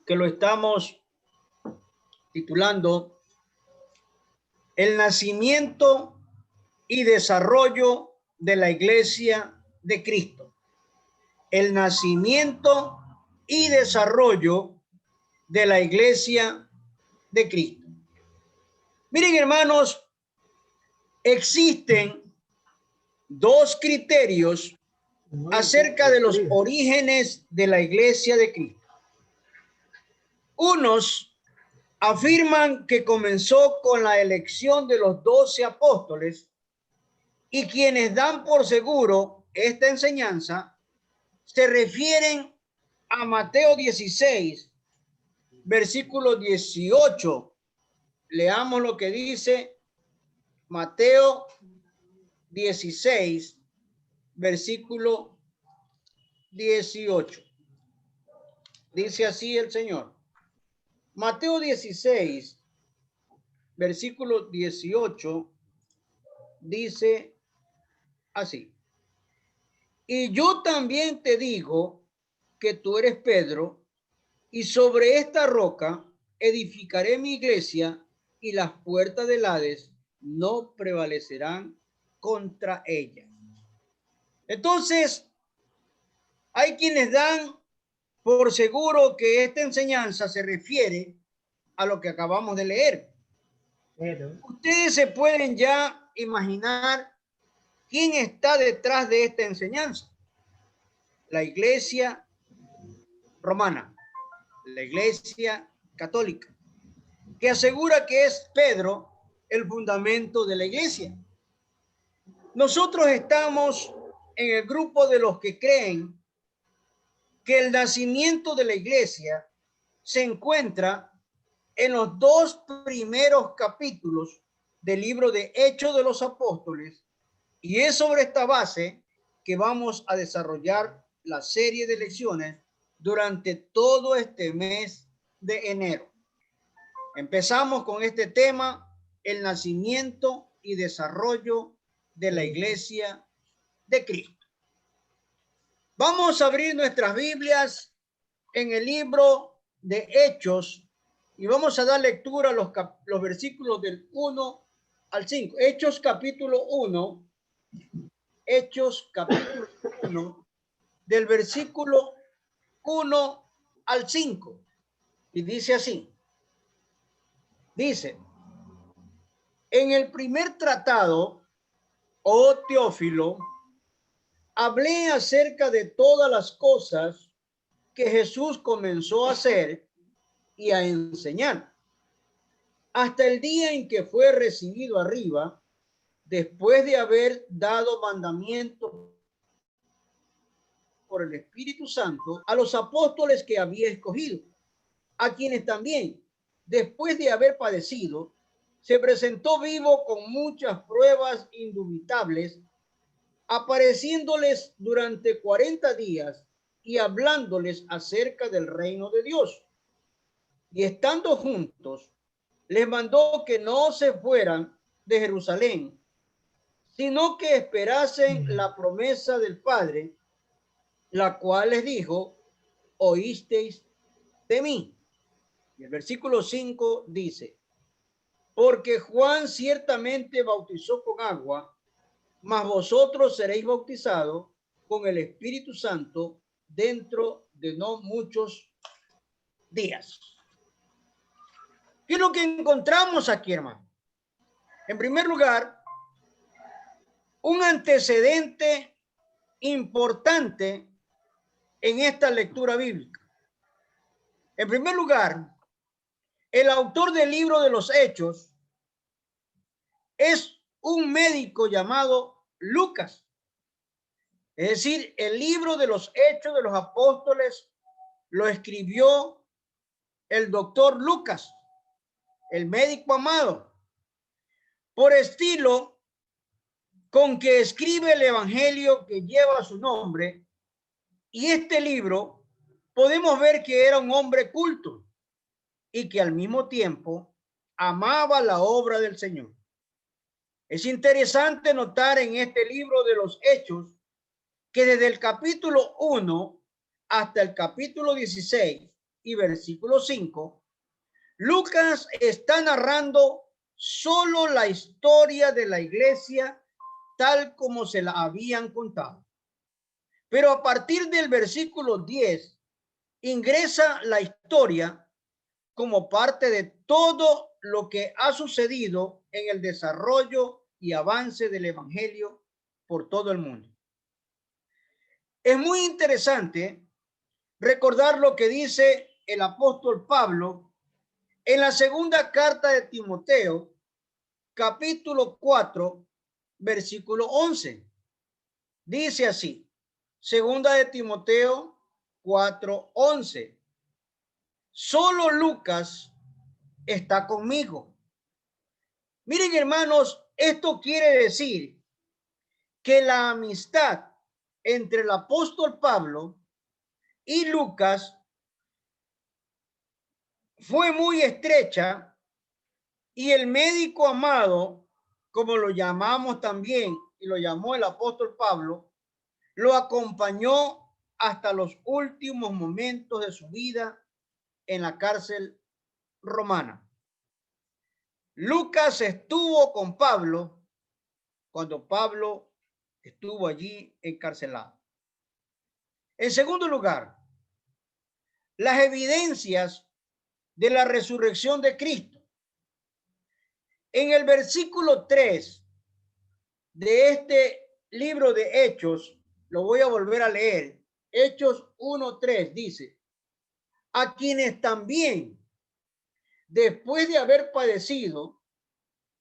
que lo estamos titulando El nacimiento y desarrollo de la Iglesia de Cristo. El nacimiento y desarrollo de la Iglesia de Cristo. Miren, hermanos, existen dos criterios acerca de los orígenes de la Iglesia de Cristo. Unos afirman que comenzó con la elección de los 12 apóstoles, y quienes dan por seguro esta enseñanza se refieren a Mateo 16, versículo 18. Leamos lo que dice Mateo 16, versículo 18. Dice así el Señor. Mateo 16, versículo 18, dice así: y yo también te digo que tú eres Pedro, y sobre esta roca edificaré mi iglesia, y las puertas del Hades no prevalecerán contra ella. Entonces, hay quienes dan por seguro que esta enseñanza se refiere a lo que acabamos de leer. Pero ustedes se pueden ya imaginar quién está detrás de esta enseñanza. La Iglesia romana, la Iglesia católica, que asegura que es Pedro el fundamento de la Iglesia. Nosotros estamos en el grupo de los que creen que el nacimiento de la Iglesia se encuentra en los dos primeros capítulos del libro de Hechos de los Apóstoles, y es sobre esta base que vamos a desarrollar la serie de lecciones durante todo este mes de enero. Empezamos con este tema, el nacimiento y desarrollo de la Iglesia de Cristo. Vamos a abrir nuestras Biblias en el libro de Hechos y vamos a dar lectura a los versículos del 1 al 5. Hechos capítulo 1. Hechos capítulo 1, del versículo 1 al 5. Y dice así. Dice: en el primer tratado, oh Teófilo, hablé acerca de todas las cosas que Jesús comenzó a hacer y a enseñar, hasta el día en que fue recibido arriba, después de haber dado mandamiento por el Espíritu Santo a los apóstoles que había escogido, a quienes también, después de haber padecido, se presentó vivo con muchas pruebas indubitables, apareciéndoles durante 40 días y hablándoles acerca del reino de Dios. Y estando juntos, les mandó que no se fueran de Jerusalén, sino que esperasen la promesa del Padre, la cual les dijo: oísteis de mí. Y el versículo 5 dice: porque Juan ciertamente bautizó con agua, mas vosotros seréis bautizados con el Espíritu Santo dentro de no muchos días. ¿Qué es lo que encontramos aquí, hermano? En primer lugar, un antecedente importante en esta lectura bíblica. En primer lugar, el autor del libro de los Hechos es un médico llamado Lucas. Es decir, el libro de los Hechos de los Apóstoles lo escribió el doctor Lucas, el médico amado, por estilo con que escribe el evangelio que lleva su nombre. Y este libro podemos ver que era un hombre culto y que al mismo tiempo amaba la obra del Señor. Es interesante notar en este libro de los Hechos que desde el capítulo 1 hasta el capítulo 16 y versículo 5, Lucas está narrando solo la historia de la iglesia tal como se la habían contado. Pero a partir del versículo 10 ingresa la historia como parte de todo lo que ha sucedido en el desarrollo y avance del evangelio por todo el mundo. Es muy interesante recordar lo que dice el apóstol Pablo en la segunda carta de Timoteo, capítulo 4, versículo 11. Dice así, segunda de Timoteo 4:11. Solo Lucas está conmigo. Miren, hermanos, esto quiere decir que la amistad entre el apóstol Pablo y Lucas fue muy estrecha y el médico amado, como lo llamamos también y lo llamó el apóstol Pablo, lo acompañó hasta los últimos momentos de su vida en la cárcel romana. Lucas estuvo con Pablo cuando Pablo estuvo allí encarcelado. En segundo lugar, las evidencias de la resurrección de Cristo. En el versículo 3 de este libro de Hechos, lo voy a volver a leer. Hechos 1:3 dice, a quienes también, después de haber padecido,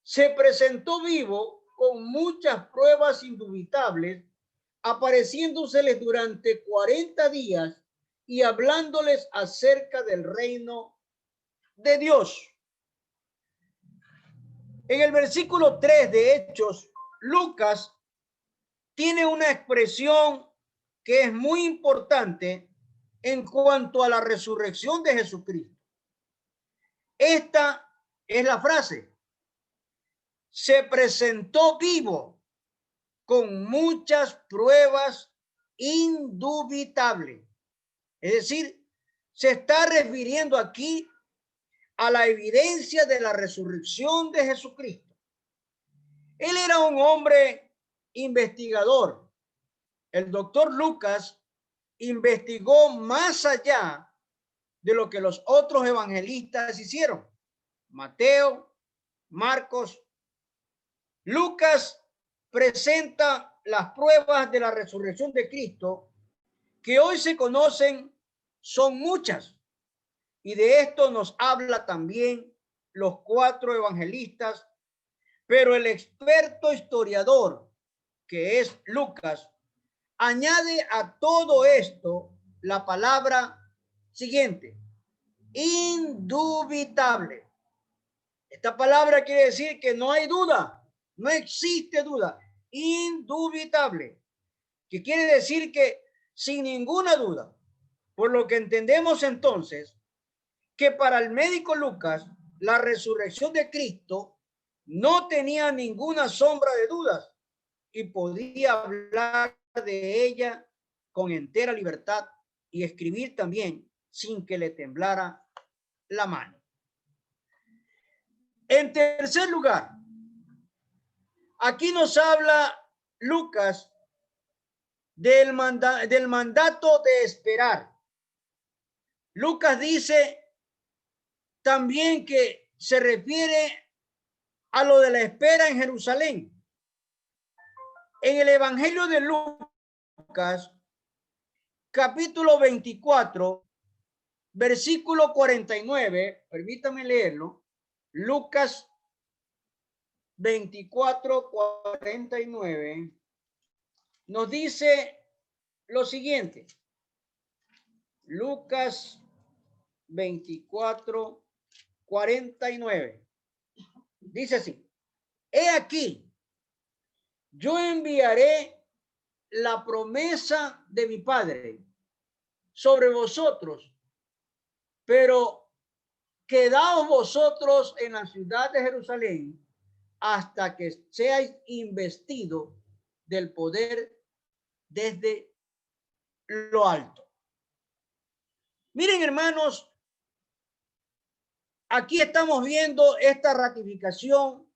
se presentó vivo con muchas pruebas indubitables, apareciéndoseles durante 40 días y hablándoles acerca del reino de Dios. En el versículo 3 de Hechos, Lucas tiene una expresión que es muy importante en cuanto a la resurrección de Jesucristo. Esta es la frase: se presentó vivo con muchas pruebas indubitables. Es decir, se está refiriendo aquí a la evidencia de la resurrección de Jesucristo. Él era un hombre investigador. El doctor Lucas investigó más allá de lo que los otros evangelistas hicieron. Mateo, Marcos. Lucas presenta las pruebas de la resurrección de Cristo que hoy se conocen, son muchas. Y de esto nos habla también los 4 evangelistas, pero el experto historiador, que es Lucas, añade a todo esto la palabra siguiente: indubitable. Esta palabra quiere decir que no hay duda, no existe duda, indubitable, que quiere decir que sin ninguna duda. Por lo que entendemos entonces que para el médico Lucas, la resurrección de Cristo no tenía ninguna sombra de dudas y podía hablar de ella con entera libertad y escribir también sin que le temblara la mano. En tercer lugar, aquí nos habla Lucas del mandato de esperar. Lucas dice también que se refiere a lo de la espera en Jerusalén. En el Evangelio de Lucas, capítulo 24, versículo 49, permítame leerlo. Lucas 24, 49, nos dice lo siguiente. Lucas 24, 49. Dice así: he aquí, yo enviaré la promesa de mi Padre sobre vosotros, pero quedaos vosotros en la ciudad de Jerusalén hasta que seáis investidos del poder desde lo alto. Miren, hermanos, aquí estamos viendo esta ratificación,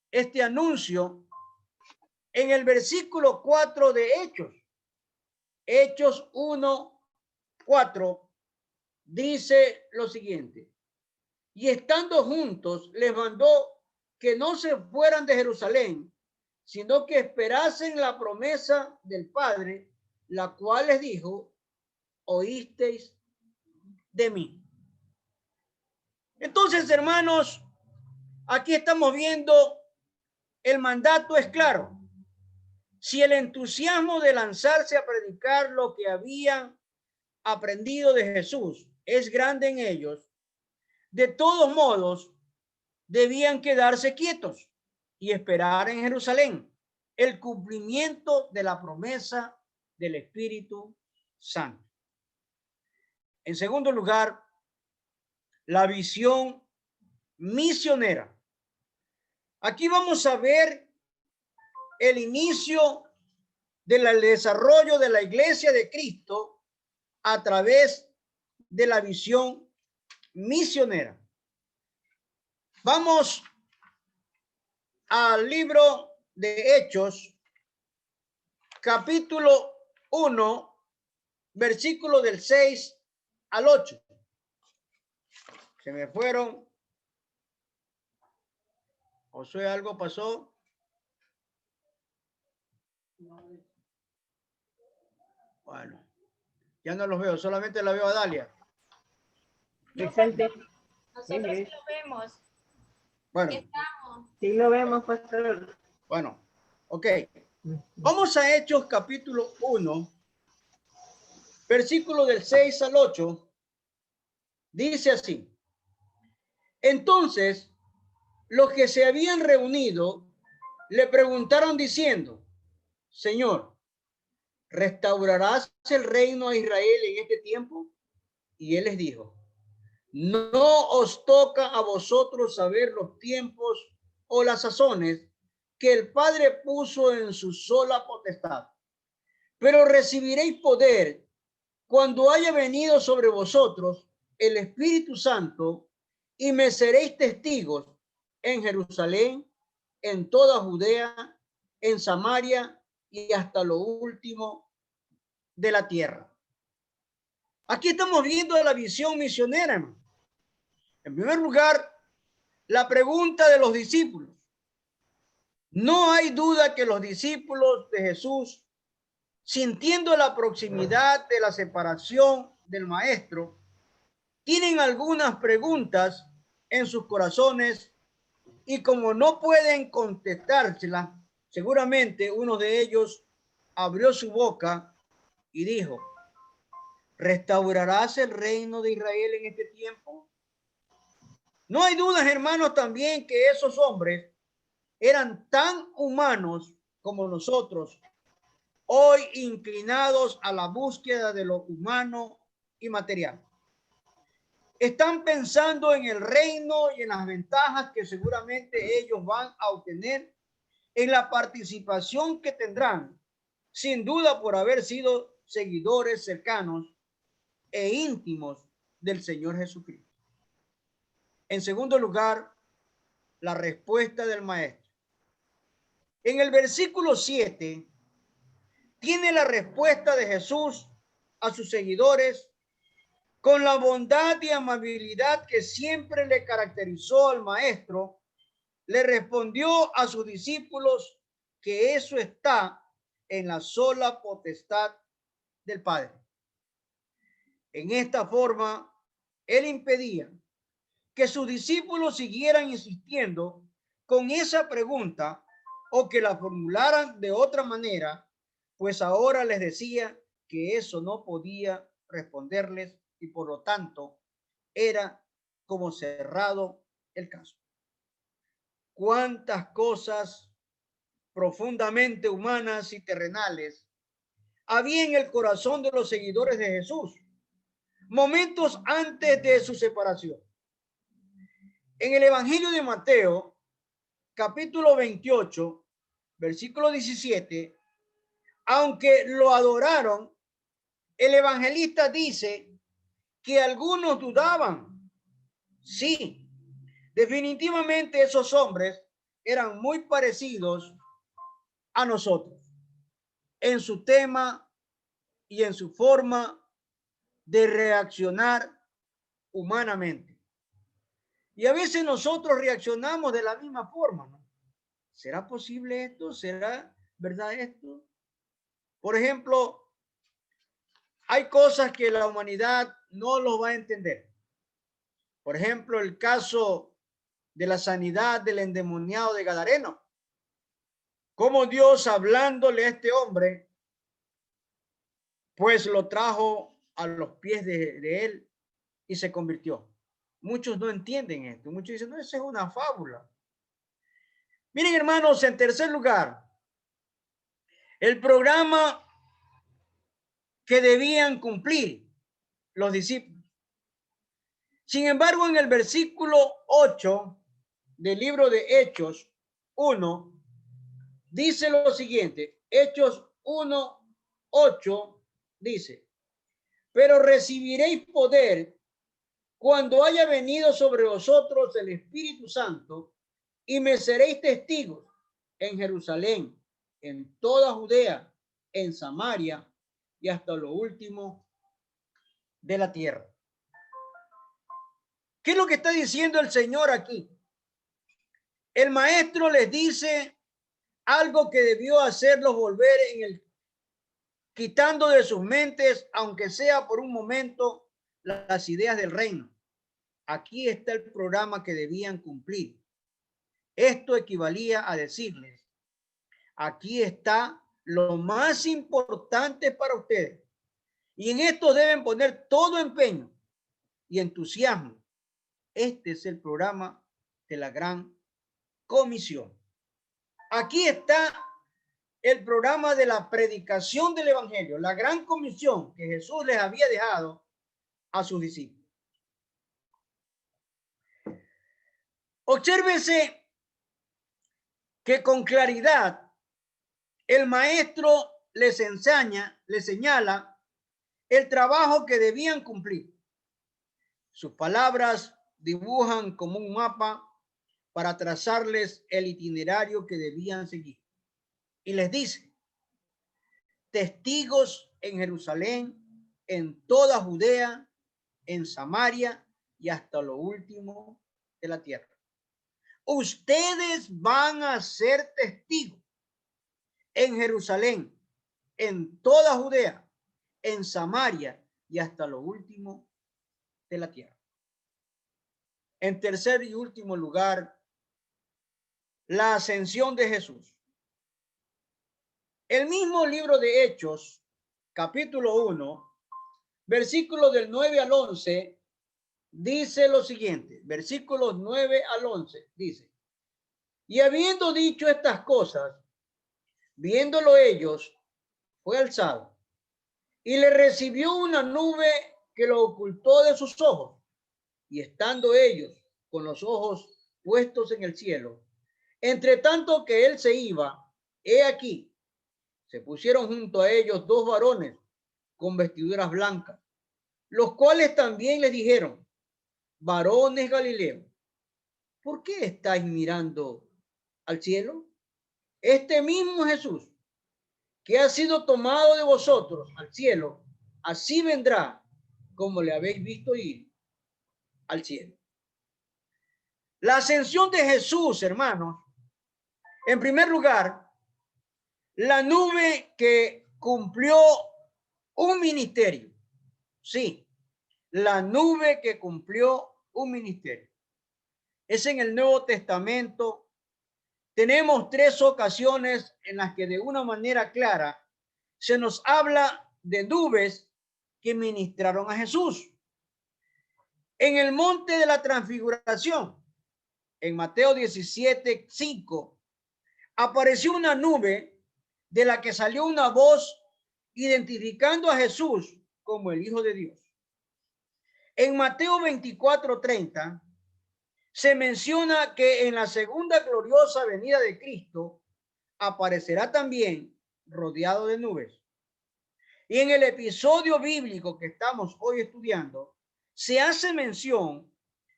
este anuncio en el versículo 4 de Hechos. Hechos 1:4 dice lo siguiente: y estando juntos les mandó que no se fueran de Jerusalén, sino que esperasen la promesa del Padre, la cual les dijo: oísteis de mí. Entonces, hermanos, aquí estamos viendo, el mandato es claro. Si el entusiasmo de lanzarse a predicar lo que habían aprendido de Jesús es grande en ellos, de todos modos debían quedarse quietos y esperar en Jerusalén el cumplimiento de la promesa del Espíritu Santo. En segundo lugar, la visión misionera. Aquí vamos a ver el inicio del desarrollo de la Iglesia de Cristo a través de la visión misionera. Vamos al libro de Hechos, capítulo 1, versículo del 6 al 8. Se me fueron. Josué, ¿algo pasó? Bueno, ya no los veo, solamente la veo a Dalia. Presente. Nosotros sí lo vemos. Bueno. Estamos. Sí lo vemos, pastor. Bueno, ok. Vamos a Hechos capítulo 1, versículo del 6 al 8. Dice así: entonces, los que se habían reunido le preguntaron diciendo: Señor, ¿restaurarás el reino a Israel en este tiempo? Y él les dijo: no os toca a vosotros saber los tiempos o las sazones que el Padre puso en su sola potestad, pero recibiréis poder cuando haya venido sobre vosotros el Espíritu Santo, y me seréis testigos en Jerusalén, en toda Judea, en Samaria y hasta lo último de la tierra. Aquí estamos viendo la visión misionera, hermano. En primer lugar, la pregunta de los discípulos. No hay duda que los discípulos de Jesús, sintiendo la proximidad de la separación del Maestro, tienen algunas preguntas en sus corazones, y como no pueden contestárselas, seguramente uno de ellos abrió su boca y dijo: ¿restaurarás el reino de Israel en este tiempo? No hay dudas, hermanos, también que esos hombres eran tan humanos como nosotros, hoy inclinados a la búsqueda de lo humano y material. Están pensando en el reino y en las ventajas que seguramente ellos van a obtener en la participación que tendrán, sin duda, por haber sido seguidores cercanos e íntimos del Señor Jesucristo. En segundo lugar, la respuesta del Maestro. En el versículo 7 tiene la respuesta de Jesús a sus seguidores con la bondad y amabilidad que siempre le caracterizó al Maestro. Le respondió a sus discípulos que eso está en la sola potestad del Padre. En esta forma, él impedía que sus discípulos siguieran insistiendo con esa pregunta o que la formularan de otra manera, pues ahora les decía que eso no podía responderles y por lo tanto era como cerrado el caso. Cuántas cosas profundamente humanas y terrenales había en el corazón de los seguidores de Jesús momentos antes de su separación. En el Evangelio de Mateo, capítulo 28, versículo 17, aunque lo adoraron, el evangelista dice que algunos dudaban. Sí, Definitivamente esos hombres eran muy parecidos a nosotros en su tema y en su forma de reaccionar humanamente. Y a veces nosotros reaccionamos de la misma forma, ¿no? ¿Será posible esto? ¿Será verdad esto? Por ejemplo, hay cosas que la humanidad no lo va a entender. Por ejemplo, el caso de la sanidad del endemoniado de Gadareno. Cómo Dios, hablándole a este hombre, pues lo trajo a los pies de él y se convirtió. Muchos no entienden esto. Muchos dicen, no, esa es una fábula. Miren, hermanos, en tercer lugar, el programa que debían cumplir los discípulos. Sin embargo, en el versículo 8 del libro de Hechos 1, dice lo siguiente. Hechos 1:8 dice, pero recibiréis poder cuando haya venido sobre vosotros el Espíritu Santo y me seréis testigos en Jerusalén, en toda Judea, en Samaria y hasta lo último de la tierra. ¿Qué es lo que está diciendo el Señor aquí? El maestro les dice algo que debió hacerlos volver quitando de sus mentes, aunque sea por un momento, las ideas del reino. Aquí está el programa que debían cumplir. Esto equivalía a decirles, aquí está lo más importante para ustedes. Y en esto deben poner todo empeño y entusiasmo. Este es el programa de la gran comisión. Aquí está el programa de la predicación del evangelio, la gran comisión que Jesús les había dejado a sus discípulos. Obsérvense que con claridad el maestro les señala el trabajo que debían cumplir. Sus palabras dibujan como un mapa para trazarles el itinerario que debían seguir. Y les dice, testigos en Jerusalén, en toda Judea, en Samaria y hasta lo último de la tierra. Ustedes van a ser testigos en Jerusalén, en toda Judea, en Samaria y hasta lo último de la tierra. En tercer y último lugar, la ascensión de Jesús. El mismo libro de Hechos, capítulo 1, versículos del 9 al 11, dice lo siguiente, versículos 9 al 11, dice, y habiendo dicho estas cosas, viéndolo ellos, fue alzado y le recibió una nube que lo ocultó de sus ojos, y estando ellos con los ojos puestos en el cielo, entre tanto que él se iba, he aquí, se pusieron junto a ellos dos varones con vestiduras blancas, los cuales también les dijeron, varones Galileos, ¿por qué estáis mirando al cielo? Este mismo Jesús, que ha sido tomado de vosotros al cielo, así vendrá como le habéis visto ir al cielo. La ascensión de Jesús, hermanos, en primer lugar, la nube que cumplió un ministerio. Sí, la nube que cumplió un ministerio. Es en el Nuevo Testamento. Tenemos tres ocasiones en las que de una manera clara se nos habla de nubes que ministraron a Jesús. En el monte de la transfiguración, en Mateo 17:5, apareció una nube de la que salió una voz identificando a Jesús como el Hijo de Dios. En Mateo 24:30 se menciona que en la segunda gloriosa venida de Cristo aparecerá también rodeado de nubes. Y en el episodio bíblico que estamos hoy estudiando, se hace mención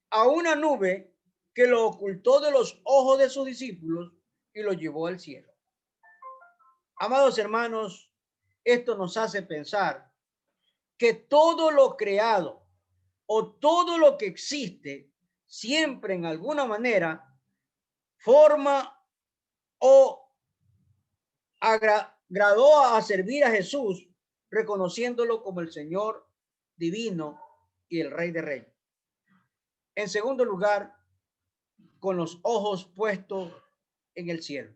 a una nube que lo ocultó de los ojos de sus discípulos y lo llevó al cielo. Amados hermanos, esto nos hace pensar que todo lo creado o todo lo que existe siempre en alguna manera forma o agradó a servir a Jesús, reconociéndolo como el Señor divino y el Rey de Reyes. En segundo lugar, con los ojos puestos en el cielo.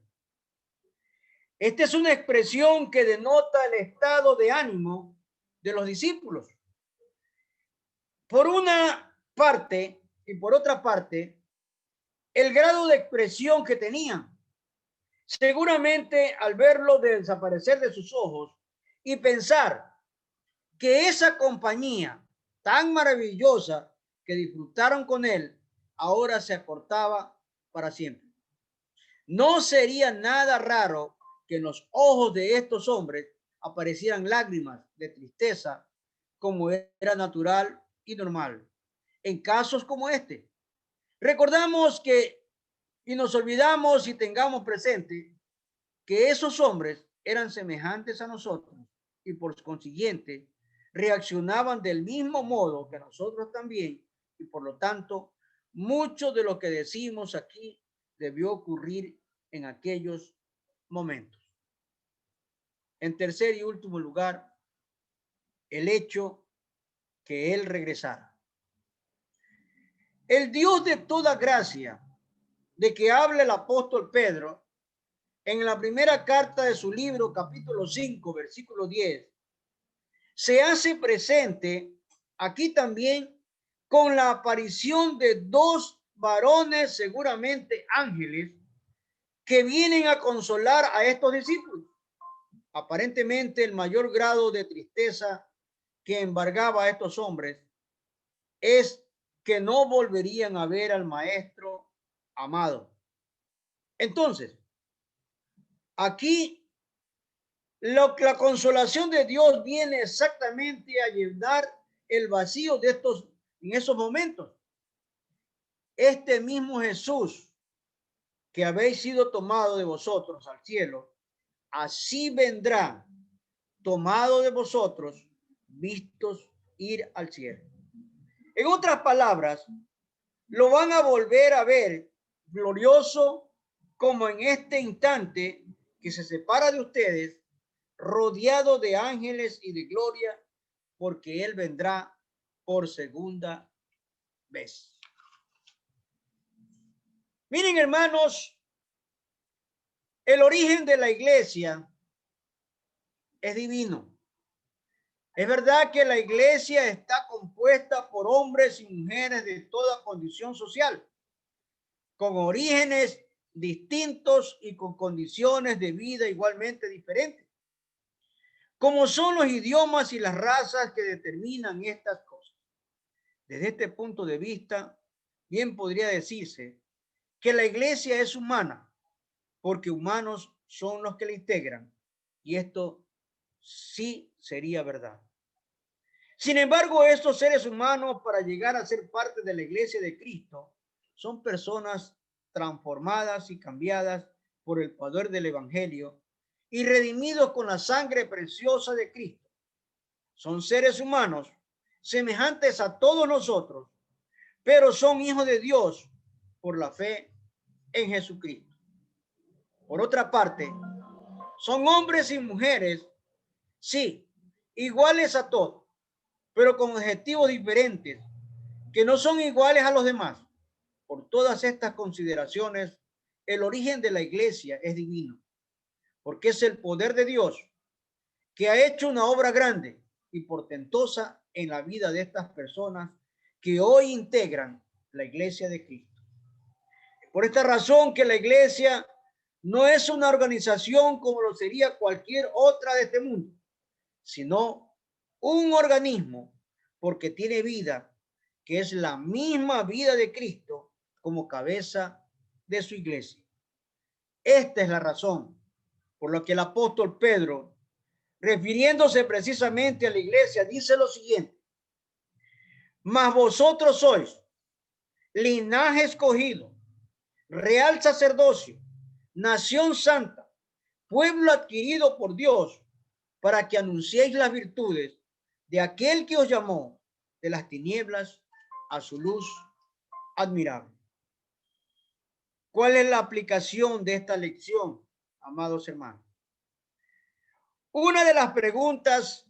Esta es una expresión que denota el estado de ánimo de los discípulos. Por una parte y por otra parte, el grado de expresión que tenían. Seguramente al verlo desaparecer de sus ojos y pensar que esa compañía tan maravillosa que disfrutaron con él, ahora se acortaba para siempre. No sería nada raro que en los ojos de estos hombres aparecieran lágrimas de tristeza, como era natural y normal en casos como este. Recordamos que y nos olvidamos y tengamos presente que esos hombres eran semejantes a nosotros y por consiguiente reaccionaban del mismo modo que nosotros también, y por lo tanto mucho de lo que decimos aquí debió ocurrir en aquellos momentos. En tercer y último lugar, el hecho que él regresara. El Dios de toda gracia de que habla el apóstol Pedro en la primera carta de su libro, capítulo 5, versículo 10, se hace presente aquí también con la aparición de dos varones, seguramente ángeles, que vienen a consolar a estos discípulos. Aparentemente el mayor grado de tristeza que embargaba a estos hombres es que no volverían a ver al maestro amado. Entonces, aquí la consolación de Dios viene exactamente a llenar el vacío de en esos momentos. Este mismo Jesús que habéis sido tomado de vosotros al cielo, así vendrá tomado de vosotros, vistos ir al cielo. En otras palabras, lo van a volver a ver glorioso como en este instante que se separa de ustedes, rodeado de ángeles y de gloria, porque él vendrá por segunda vez. Miren, hermanos, el origen de la iglesia es divino. Es verdad que la iglesia está compuesta por hombres y mujeres de toda condición social, con orígenes distintos y con condiciones de vida igualmente diferentes, como son los idiomas y las razas que determinan estas cosas. Desde este punto de vista, bien podría decirse que la iglesia es humana, porque humanos son los que la integran, y esto sí sería verdad. Sin embargo, estos seres humanos, para llegar a ser parte de la iglesia de Cristo, son personas transformadas y cambiadas por el poder del evangelio y redimidos con la sangre preciosa de Cristo. Son seres humanos semejantes a todos nosotros, pero son hijos de Dios por la fe en Jesucristo. Por otra parte, son hombres y mujeres, sí, iguales a todos, pero con objetivos diferentes, que no son iguales a los demás. Por todas estas consideraciones, el origen de la iglesia es divino, porque es el poder de Dios que ha hecho una obra grande y portentosa en la vida de estas personas que hoy integran la iglesia de Cristo. Por esta razón que la iglesia no es una organización como lo sería cualquier otra de este mundo, sino un organismo porque tiene vida, que es la misma vida de Cristo como cabeza de su iglesia. Esta es la razón por la que el apóstol Pedro, refiriéndose precisamente a la iglesia, dice lo siguiente: mas vosotros sois linaje escogido, real sacerdocio, nación santa, pueblo adquirido por Dios, para que anunciéis las virtudes de aquel que os llamó de las tinieblas a su luz admirable. ¿Cuál es la aplicación de esta lección, amados hermanos? Una de las preguntas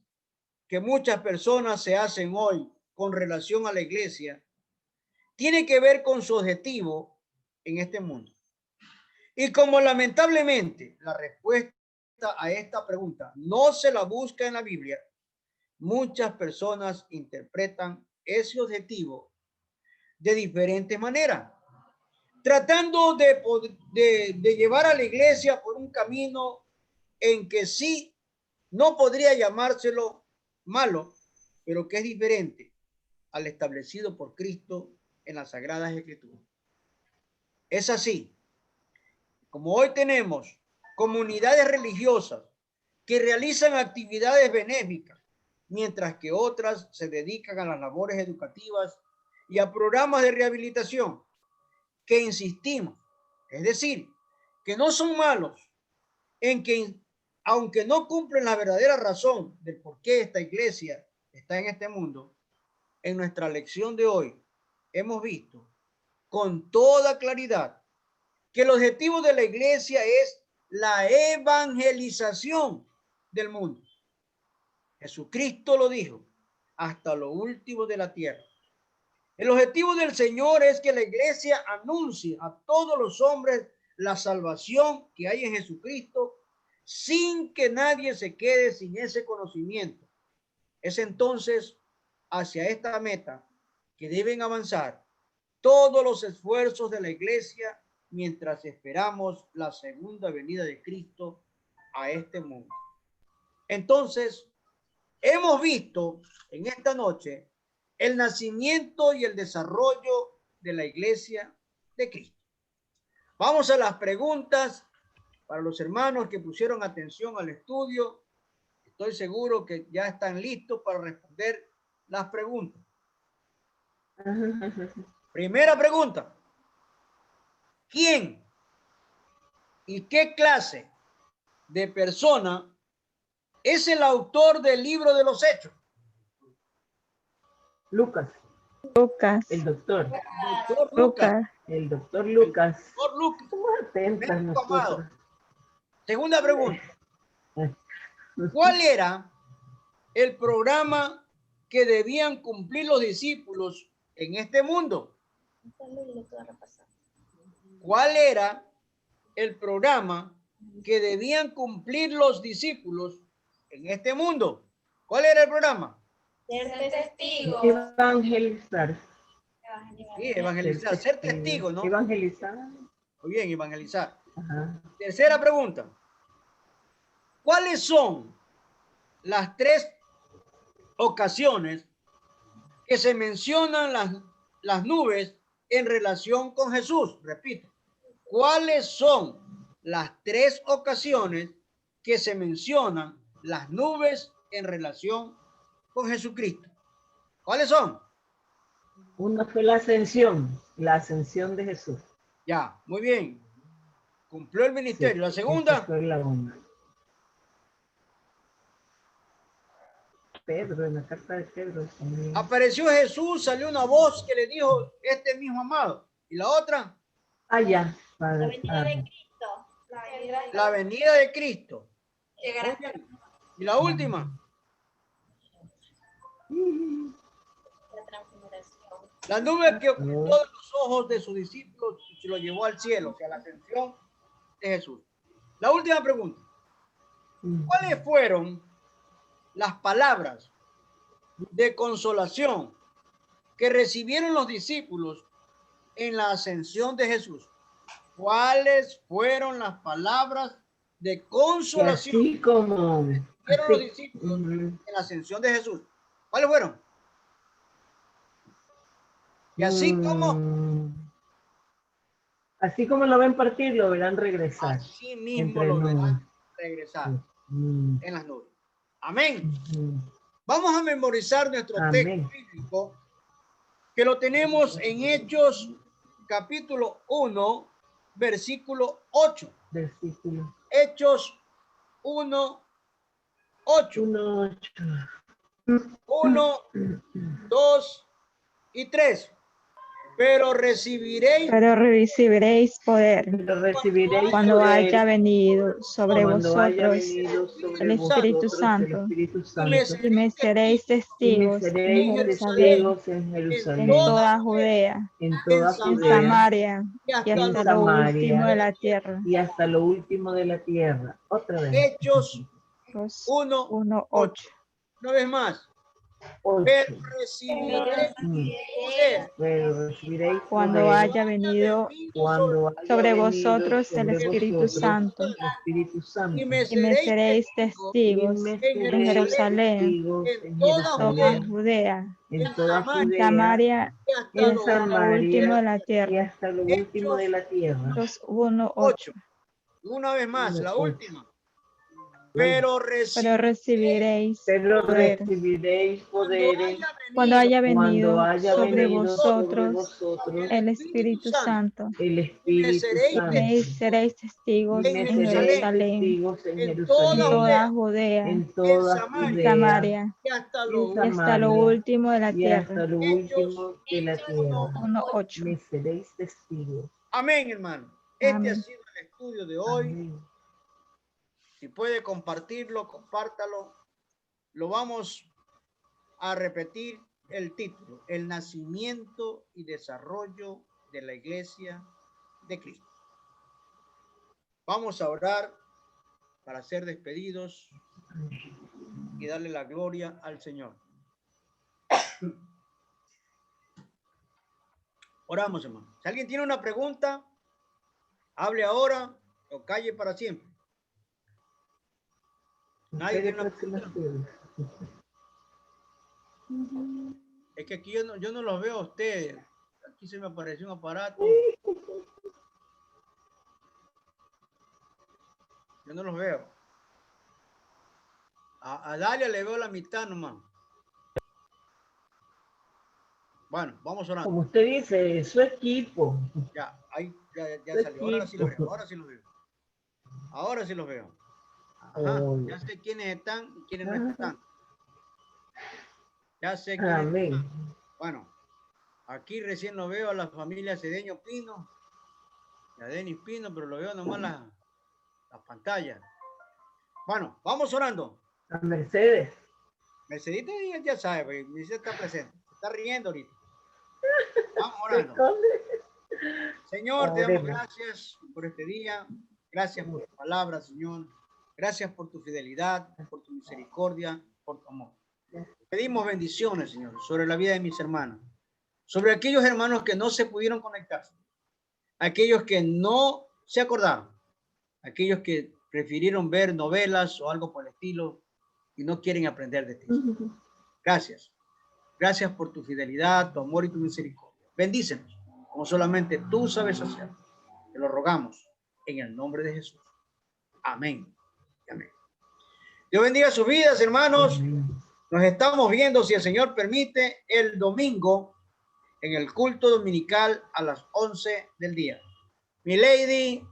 que muchas personas se hacen hoy con relación a la iglesia tiene que ver con su objetivo en este mundo. Y como lamentablemente la respuesta a esta pregunta no se la busca en la Biblia, muchas personas interpretan ese objetivo de diferentes maneras, tratando de llevar a la iglesia por un camino en que sí no podría llamárselo malo, pero que es diferente al establecido por Cristo en las Sagradas Escrituras. Es así. Como hoy tenemos comunidades religiosas que realizan actividades benéficas, mientras que otras se dedican a las labores educativas y a programas de rehabilitación, que insistimos, es decir, que no son malos, en que aunque no cumplen la verdadera razón del por qué esta iglesia está en este mundo, en nuestra lección de hoy hemos visto con toda claridad que el objetivo de la iglesia es la evangelización del mundo. Jesucristo lo dijo, hasta lo último de la tierra. El objetivo del Señor es que la iglesia anuncie a todos los hombres la salvación que hay en Jesucristo, sin que nadie se quede sin ese conocimiento. Es entonces hacia esta meta que deben avanzar todos los esfuerzos de la iglesia mientras esperamos la segunda venida de Cristo a este mundo. Entonces, hemos visto en esta noche el nacimiento y el desarrollo de la iglesia de Cristo. Vamos a las preguntas para los hermanos que pusieron atención al estudio. Estoy seguro que ya están listos para responder las preguntas. Primera pregunta. ¿Quién y qué clase de persona es el autor del libro de los Hechos? Lucas, Lucas. el doctor. Doctor Lucas. El doctor Lucas. Doctor Lucas. Estamos atentos Médico amado. nosotros. Segunda pregunta. ¿Cuál era el programa que debían cumplir los discípulos en este mundo? ¿Cuál era el programa que debían cumplir los discípulos en este mundo? ¿Cuál era el programa? Ser testigos. Evangelizar. Sí, evangelizar, ser testigo, ¿no? Evangelizar. Muy bien, evangelizar. Ajá. Tercera pregunta. ¿Cuáles son las 3 ocasiones que se mencionan las nubes en relación con Jesús? Repito, ¿cuáles son las 3 ocasiones que se mencionan las nubes en relación con Jesucristo? ¿Cuáles son? Una fue la ascensión de Jesús. Ya, muy bien. Cumplió el ministerio. Sí, La segunda. esa fue la una. Pedro, en la carta de Pedro también. Apareció Jesús, salió una voz que le dijo, este es mi hijo amado. ¿Y la otra? Ah, ya. La venida de Cristo. La venida de Cristo. Llegará. Muy bien. ¿Y la última? La transfiguración. La nube que ocultó de los ojos de sus discípulos y se lo llevó al cielo, o sea, la ascensión de Jesús. La última pregunta. ¿Cuáles fueron las palabras de consolación que recibieron los discípulos en la ascensión de Jesús? ¿Cuáles fueron las palabras de consolación así como que recibieron los discípulos en la ascensión de Jesús? ¿Cuáles fueron? Y así como lo ven partir, lo verán regresar. Así mismo Entre lo verán nubes. regresar en las nubes. Amén. Ujú. Vamos a memorizar nuestro Amén. texto bíblico que lo tenemos en Hechos capítulo 1, versículo 8. Versículo Hechos 1, 8. 1:8. 1, 2 y 3. Pero recibiréis poder Pero recibiréis cuando poder haya venido sobre cuando haya vosotros venido sobre el Espíritu vosotros Santo, el Espíritu y Santo, me y me seréis y me testigos en seréis Jerusalén, testigos en en Jerusalén, en toda Judea, en en toda en Judea, Samaria y y hasta en hasta lo último de la tierra. y hasta lo último de la tierra. Otra vez. Hechos Los 1, 1:8. 8. Una vez más. 8. Pero recibiréis poder Pero recibiréis Cuando poder haya venido cuando haya sobre venido vosotros el sobre Espíritu vosotros Santo, el Espíritu Santo, y me y me seréis y testigos me en en seréis Jerusalén, testigos en en toda toda Jerusalén, Judea, en toda en Samaria, Judea, Samaria y y hasta lo hasta lo último de la y tierra. hasta lo último de la tierra. Los 1:8. 8. Una vez más, la 1:8. última. Pero Pero recibiréis Pero poder recibiréis poderes cuando haya cuando venido haya sobre venido sobre vosotros vosotros el Espíritu Santo, el y me Espíritu seréis Santo. y seréis testigos en Me en seréis Jerusalén, Jerusalén, testigos en en en toda Jerusalén, toda Judea, Judea, en en toda Samaria, en Judea, Samaria y hasta en lo y hasta lo Samaria, último de la y hasta tierra. lo último de la tierra. 1:8. Me seréis testigos. Amén, hermano. Este ha Amén. sido el estudio de hoy. Amén. Si puede compartirlo, compártalo. Lo vamos a repetir el título: el nacimiento y desarrollo de la iglesia de Cristo. Vamos a orar para ser despedidos y darle la gloria al Señor. Oramos, hermano. Si alguien tiene una pregunta, hable ahora o calle para siempre. Nadie tiene una pregunta. Es que aquí yo no los veo a ustedes. Aquí se me apareció un aparato. Yo no los veo. A Dalia le veo la mitad nomás. Bueno, vamos orando. Como usted dice, su equipo. Ya, ahí ya Su salió. Ahora sí los equipo. veo. Ahora sí los veo. Ahora sí los veo. Ajá. Oh, Ya sé quiénes están y quiénes no están. Ya sé quiénes amén. están. Bueno, aquí recién lo veo a la familia Cedeño Pino y a Denis Pino, pero lo veo nomás las pantallas. Bueno, vamos orando. A Mercedes. Mercedita ya sabe, pues, Mercedes está presente. Se está riendo ahorita. Vamos Se orando. esconde. Señor, te damos Oremos. gracias por este día. Gracias por tu palabra, Señor. Gracias por tu fidelidad, por tu misericordia, por tu amor. Pedimos bendiciones, Señor, sobre la vida de mis hermanos, sobre aquellos hermanos que no se pudieron conectar, aquellos que no se acordaron, aquellos que prefirieron ver novelas o algo por el estilo y no quieren aprender de ti. Gracias. Gracias por tu fidelidad, tu amor y tu misericordia. Bendícenos, como solamente tú sabes hacer. Te lo rogamos en el nombre de Jesús. Amén. Amén. Dios bendiga sus vidas, hermanos. Nos estamos viendo, si el Señor permite, el domingo en el culto dominical a las 11 del día. Mi lady,